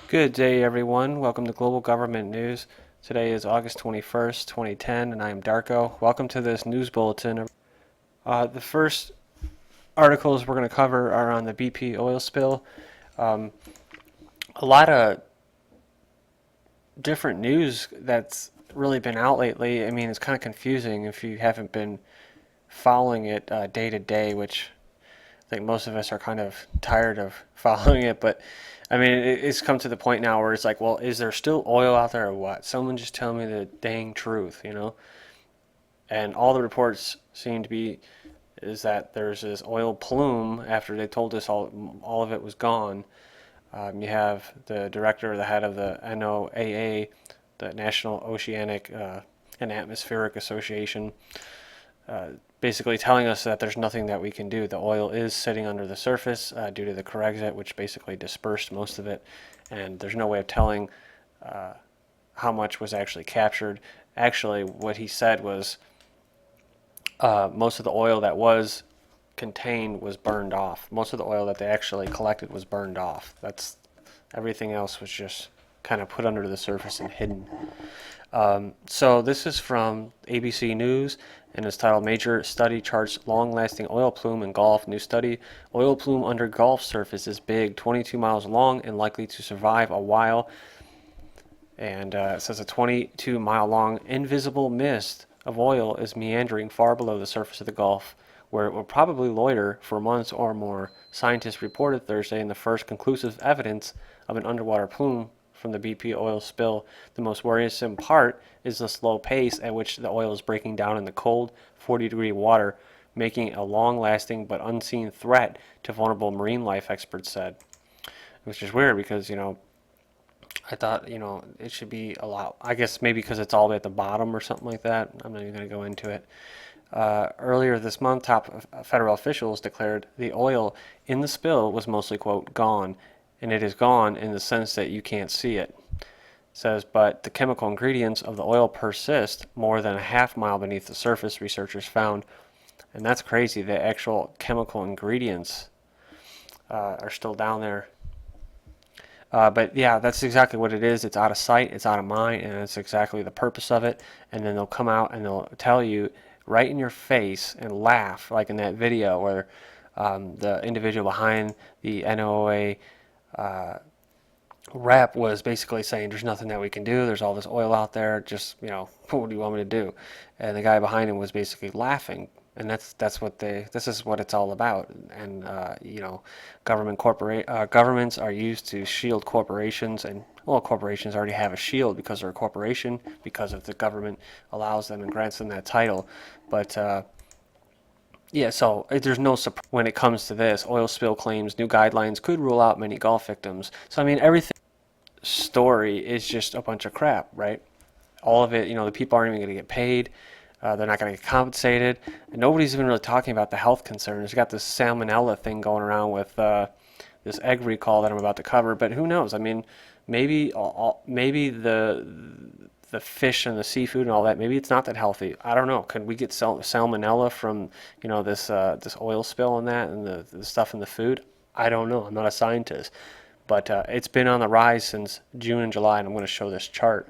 Good day, everyone. Welcome to Global Government News. Today is August 21st, 2010, and I am Darko. Welcome to this news bulletin. The first articles we're going to cover are on the BP oil spill. A lot of different news that's really been out lately. I mean, it's kind of confusing if you haven't been following it day to day, which I think most of us are kind of tired of following it, but I mean, it's come to the point now where it's like, well, is there still oil out there or what? Someone just tell me the dang truth, you know? And all the reports seem to be is that there's this oil plume after they told us all of it was gone. You have the director or the head of the NOAA, the National Oceanic and Atmospheric Association, basically telling us that there's nothing that we can do. The oil is sitting under the surface due to the Corexit, which basically dispersed most of it, and there's no way of telling how much was actually captured. Actually, what he said was most of the oil that was contained was burned off. Most of the oil that they actually collected was burned off. That's everything else was just kind of put under the surface and hidden. So this is from ABC News, and it's titled Major Study Charts Long-Lasting Oil Plume in Gulf. New study, oil plume under Gulf surface is big, 22 miles long and likely to survive a while. And it says a 22-mile-long invisible mist of oil is meandering far below the surface of the Gulf, where it will probably loiter for months or more. Scientists reported Thursday in the first conclusive evidence of an underwater plume from the BP oil spill. The most worrisome part is the slow pace at which the oil is breaking down in the cold, 40-degree water, making it a long-lasting but unseen threat to vulnerable marine life, experts said. Which is weird because, I thought, it should be a lot. I guess maybe because it's all the way at the bottom or something like that. I'm not even going to go into it. Earlier this month, top federal officials declared the oil in the spill was mostly, quote, gone, and it is gone in the sense that you can't see it. It says, but the chemical ingredients of the oil persist more than a half mile beneath the surface, researchers found. And that's crazy. The actual chemical ingredients are still down there. But yeah, that's exactly what it is. It's out of sight, it's out of mind, and it's exactly the purpose of it. And then they'll come out and they'll tell you right in your face and laugh, like in that video where the individual behind the NOAA rep was basically saying, "There's nothing that we can do. There's all this oil out there. Just what do you want me to do?" And the guy behind him was basically laughing. And that's what this is what it's all about. And governments are used to shield corporations, and well, corporations already have a shield because they're a corporation, because if the government allows them and grants them that title. But yeah, so there's no surprise when it comes to this. Oil spill claims new guidelines could rule out many Gulf victims. So I mean, everything story is just a bunch of crap, right? All of it, the people aren't even going to get paid. They're not going to get compensated. And nobody's even really talking about the health concerns. You got this salmonella thing going around with this egg recall that I'm about to cover. But who knows? I mean, maybe the fish and the seafood and all that, maybe it's not that healthy. I don't know. Could we get salmonella from this oil spill and that and the stuff in the food? I don't know. I'm not a scientist, but it's been on the rise since June and July, and I'm going to show this chart.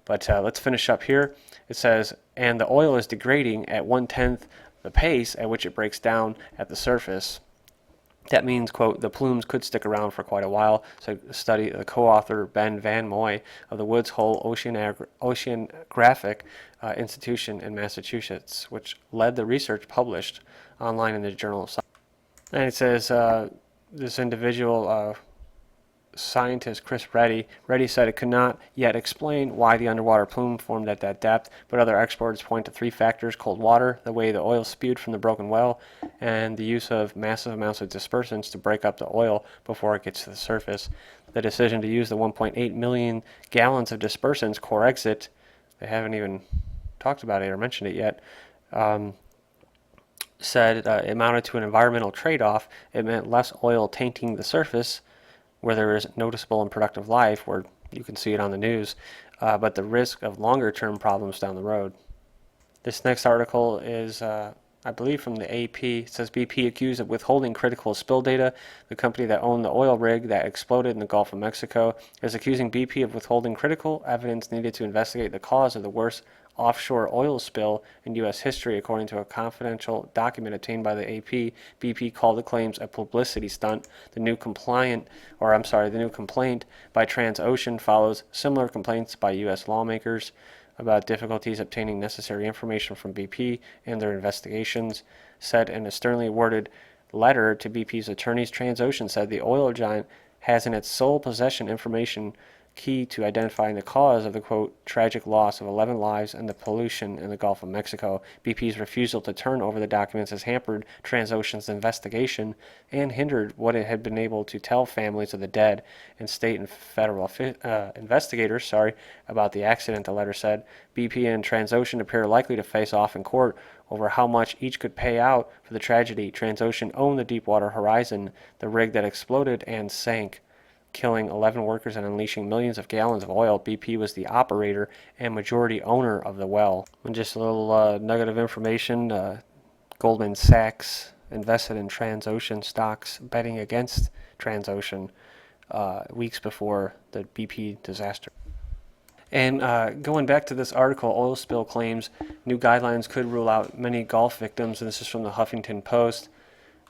But let's finish up here. It says, and the oil is degrading at 1/10 the pace at which it breaks down at the surface. That means, quote, the plumes could stick around for quite a while. So study the co-author Ben Van Moy of the Woods Hole Oceanographic Institution in Massachusetts, which led the research published online in the Journal of Science. And it says this individual scientist Chris Reddy said it could not yet explain why the underwater plume formed at that depth, but other experts point to three factors: cold water, the way the oil spewed from the broken well, and the use of massive amounts of dispersants to break up the oil before it gets to the surface. The decision to use the 1.8 million gallons of dispersants Corexit, they haven't even talked about it or mentioned it yet, said it amounted to an environmental trade-off. It meant less oil tainting the surface, where there is noticeable and productive life, where you can see it on the news, but the risk of longer-term problems down the road. This next article is I believe from the AP. It says BP accused of withholding critical spill data. The company that owned the oil rig that exploded in the Gulf of Mexico is accusing BP of withholding critical evidence needed to investigate the cause of the worst offshore oil spill in U.S. history, according to a confidential document obtained by the AP. BP called the claims a publicity stunt. The new complaint by Transocean follows similar complaints by U.S. lawmakers about difficulties obtaining necessary information from BP and their investigations. Said in a sternly worded letter to BP's attorneys, Transocean said the oil giant has in its sole possession information key to identifying the cause of the, quote, tragic loss of 11 lives and the pollution in the Gulf of Mexico. BP's refusal to turn over the documents has hampered Transocean's investigation and hindered what it had been able to tell families of the dead and state and federal investigators about the accident, the letter said. BP and Transocean appear likely to face off in court over how much each could pay out for the tragedy. Transocean owned the Deepwater Horizon, the rig that exploded and sank, killing 11 workers and unleashing millions of gallons of oil. BP was the operator and majority owner of the well. And just a little nugget of information, Goldman Sachs invested in Transocean stocks, betting against Transocean weeks before the BP disaster. And going back to this article, oil spill claims new guidelines could rule out many Gulf victims. And this is from the Huffington Post.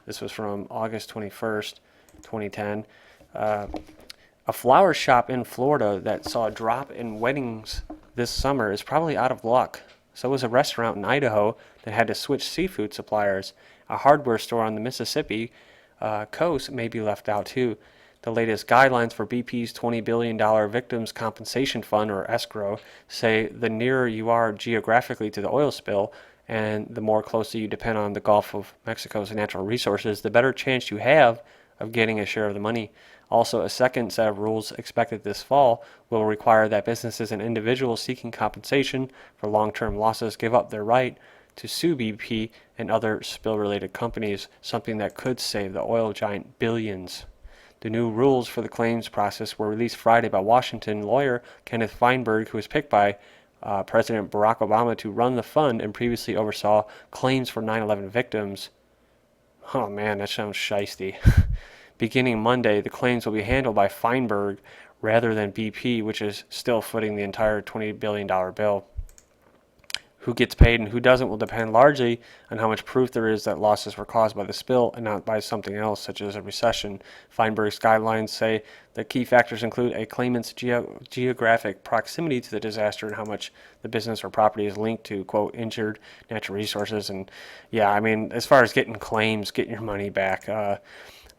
This was from August 21st, 2010. A flower shop in Florida that saw a drop in weddings this summer is probably out of luck. So was a restaurant in Idaho that had to switch seafood suppliers. A hardware store on the Mississippi coast may be left out too. The latest guidelines for BP's $20 billion Victims Compensation Fund, or escrow, say the nearer you are geographically to the oil spill and the more closely you depend on the Gulf of Mexico's natural resources, the better chance you have of getting a share of the money. Also, a second set of rules expected this fall will require that businesses and individuals seeking compensation for long-term losses give up their right to sue BP and other spill-related companies, something that could save the oil giant billions. The new rules for the claims process were released Friday by Washington lawyer Kenneth Feinberg, who was picked by President Barack Obama to run the fund and previously oversaw claims for 9/11 victims. Oh man, that sounds shiesty. Beginning Monday, the claims will be handled by Feinberg rather than BP, which is still footing the entire $20 billion bill. Who gets paid and who doesn't will depend largely on how much proof there is that losses were caused by the spill and not by something else, such as a recession. Feinberg's guidelines say the key factors include a claimant's geographic proximity to the disaster and how much the business or property is linked to, quote, injured natural resources. And yeah, I mean, as far as getting claims, getting your money back,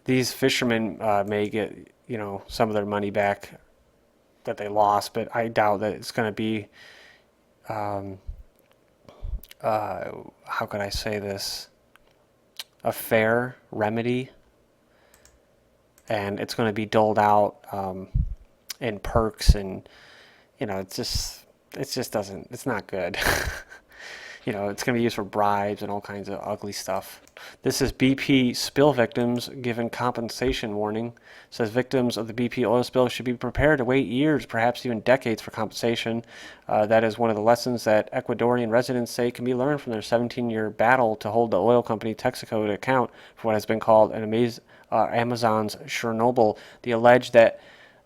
these fishermen may get, some of their money back that they lost, but I doubt that it's going to be, how could I say this, a fair remedy, and it's going to be doled out in perks, and it's not good. It's going to be used for bribes and all kinds of ugly stuff. This is BP spill victims given compensation warning. It says victims of the BP oil spill should be prepared to wait years, perhaps even decades, for compensation. That is one of the lessons that Ecuadorian residents say can be learned from their 17-year battle to hold the oil company Texaco to account for what has been called Amazon's Chernobyl. They allege that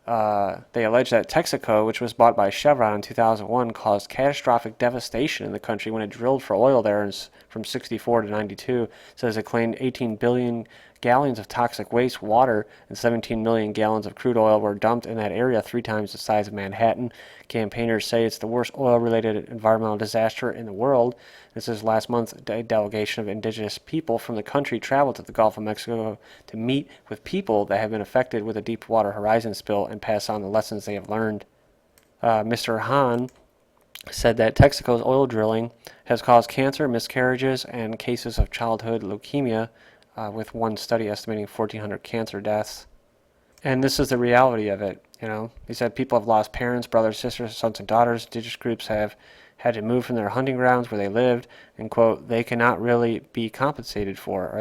Texaco, which was bought by Chevron in 2001, caused catastrophic devastation in the country when it drilled for oil there from 64 to 92. It says it claimed 18 billion gallons of toxic waste water and 17 million gallons of crude oil were dumped in that area, 3 times the size of Manhattan. Campaigners say it's the worst oil-related environmental disaster in the world. This is last month, a delegation of indigenous people from the country traveled to the Gulf of Mexico to meet with people that have been affected with the Deepwater Horizon spill and pass on the lessons they have learned. Mr. Hahn said that Texaco's oil drilling has caused cancer, miscarriages, and cases of childhood leukemia, with one study estimating 1,400 cancer deaths. And this is the reality of it. He said people have lost parents, brothers, sisters, sons, and daughters. Indigenous groups have had to move from their hunting grounds where they lived, and, quote, they cannot really be compensated for.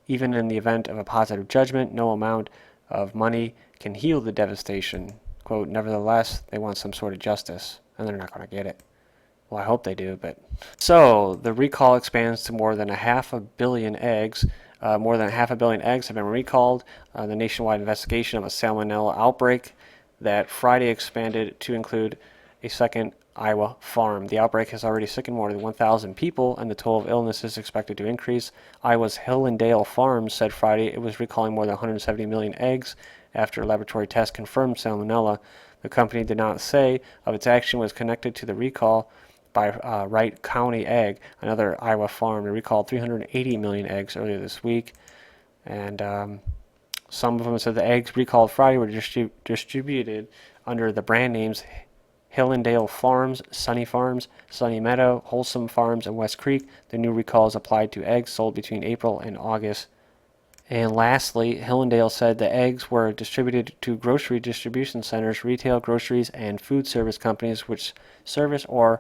Even in the event of a positive judgment, no amount of money can heal the devastation. Quote, nevertheless, they want some sort of justice, and they're not going to get it. Well, I hope they do, but so the recall expands to more than a half a billion eggs. More than half a billion eggs have been recalled. The nationwide investigation of a salmonella outbreak that Friday expanded to include a second Iowa farm. The outbreak has already sickened more than 1,000 people, and the toll of illness is expected to increase. Iowa's Hill and Dale Farms said Friday it was recalling more than 170 million eggs after a laboratory test confirmed salmonella. The company did not say if its action was connected to the recall by Wright County Egg, another Iowa farm. They recalled 380 million eggs earlier this week, and some of them said the eggs recalled Friday were distributed under the brand names Hillendale Farms, Sunny Meadow, Wholesome Farms, and West Creek. The new recall is applied to eggs sold between April and August. And lastly, Hillendale said the eggs were distributed to grocery distribution centers, retail, groceries, and food service companies which service or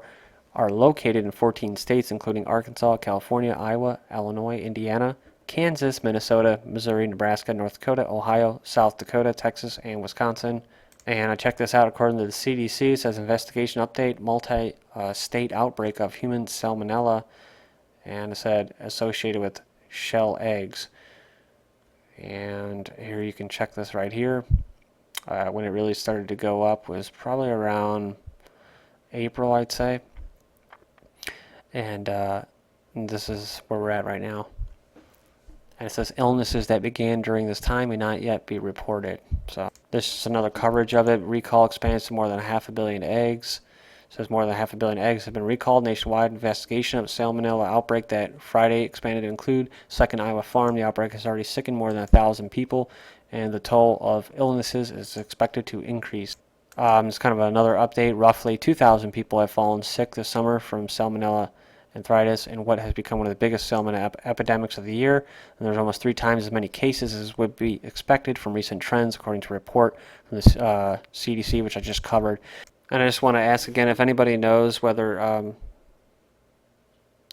are located in 14 states, including Arkansas, California, Iowa, Illinois, Indiana, Kansas, Minnesota, Missouri, Nebraska, North Dakota, Ohio, South Dakota, Texas, and Wisconsin. And I checked this out according to the CDC. It says investigation update, multi-state outbreak of human salmonella, and it said associated with shell eggs. And here you can check this right here. When it really started to go up was probably around April, I'd say. And this is where we're at right now. And it says illnesses that began during this time may not yet be reported. So this is another coverage of it. Recall expands to more than half a billion eggs. It says more than half a billion eggs have been recalled. Nationwide investigation of salmonella outbreak that Friday expanded to include second Iowa farm. The outbreak has already sickened more than 1,000 people, and the toll of illnesses is expected to increase. It's kind of another update. Roughly 2,000 people have fallen sick this summer from salmonella arthritis in what has become one of the biggest salmonella epidemics of the year. And there's almost 3 times as many cases as would be expected from recent trends, according to a report from the CDC, which I just covered. And I just want to ask again if anybody knows whether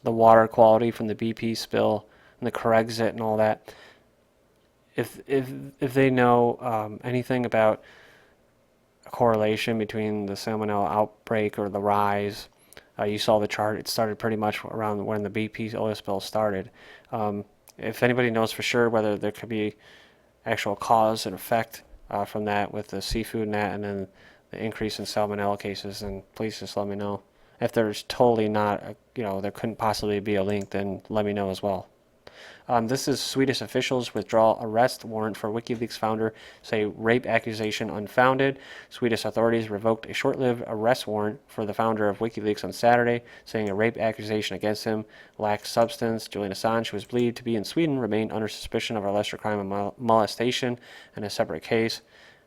the water quality from the BP spill and the Corexit and all that, if they know anything about a correlation between the salmonella outbreak or the rise. You saw the chart. It started pretty much around when the BP oil spill started. If anybody knows for sure whether there could be actual cause and effect from that with the seafood and that, and then the increase in salmonella cases, then please just let me know. If there's totally not, there couldn't possibly be a link, then let me know as well. This is Swedish officials withdraw arrest warrant for WikiLeaks founder, say rape accusation unfounded. Swedish authorities revoked a short-lived arrest warrant for the founder of WikiLeaks on Saturday, saying a rape accusation against him lacked substance. Julian Assange, who was believed to be in Sweden, remained under suspicion of a lesser crime of molestation in a separate case.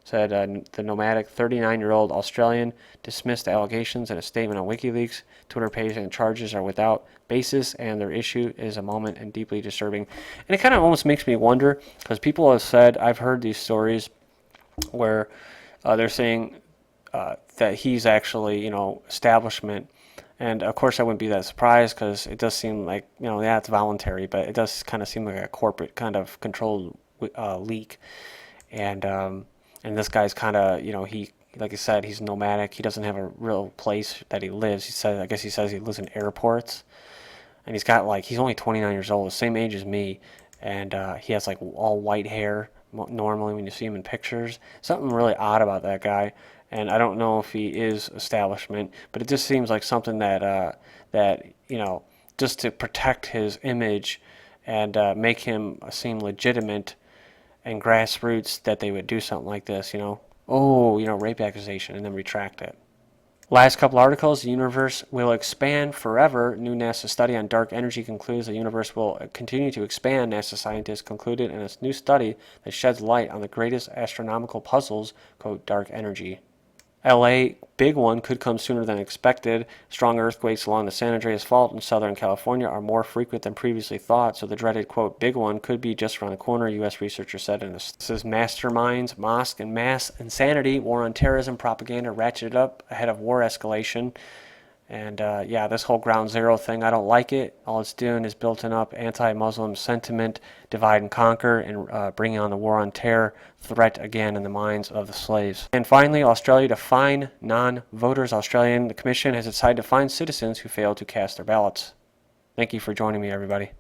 Said the nomadic 39-year-old Australian dismissed the allegations in a statement on WikiLeaks. Twitter page and charges are without basis, and their issue is a moment and deeply disturbing. And it kind of almost makes me wonder, because people have said, I've heard these stories where they're saying that he's actually, establishment. And of course, I wouldn't be that surprised because it does seem like, it's voluntary, but it does kind of seem like a corporate kind of controlled leak. And this guy's kind of, he, like I said, he's nomadic. He doesn't have a real place that he lives. I guess he says he lives in airports. And he's only 29 years old, the same age as me. And he has all white hair normally when you see him in pictures. Something really odd about that guy. And I don't know if he is establishment, but it just seems like something that just to protect his image and make him seem legitimate and grassroots, that they would do something like this, rape accusation, and then retract it. Last couple articles, the universe will expand forever. New NASA study on dark energy concludes the universe will continue to expand, NASA scientists concluded in a new study that sheds light on the greatest astronomical puzzles, quote, dark energy. LA, big one, could come sooner than expected. Strong earthquakes along the San Andreas Fault in Southern California are more frequent than previously thought, so the dreaded, quote, big one could be just around the corner, U.S. researchers said. And this is masterminds, mosque, and mass insanity. War on terrorism propaganda ratcheted up ahead of war escalation. And yeah, this whole ground zero thing, I don't like it. All it's doing is building up anti-Muslim sentiment, divide and conquer, and bringing on the war on terror threat again in the minds of the slaves. And finally, Australia to fine non-voters. The Commission has decided to fine citizens who fail to cast their ballots. Thank you for joining me, everybody.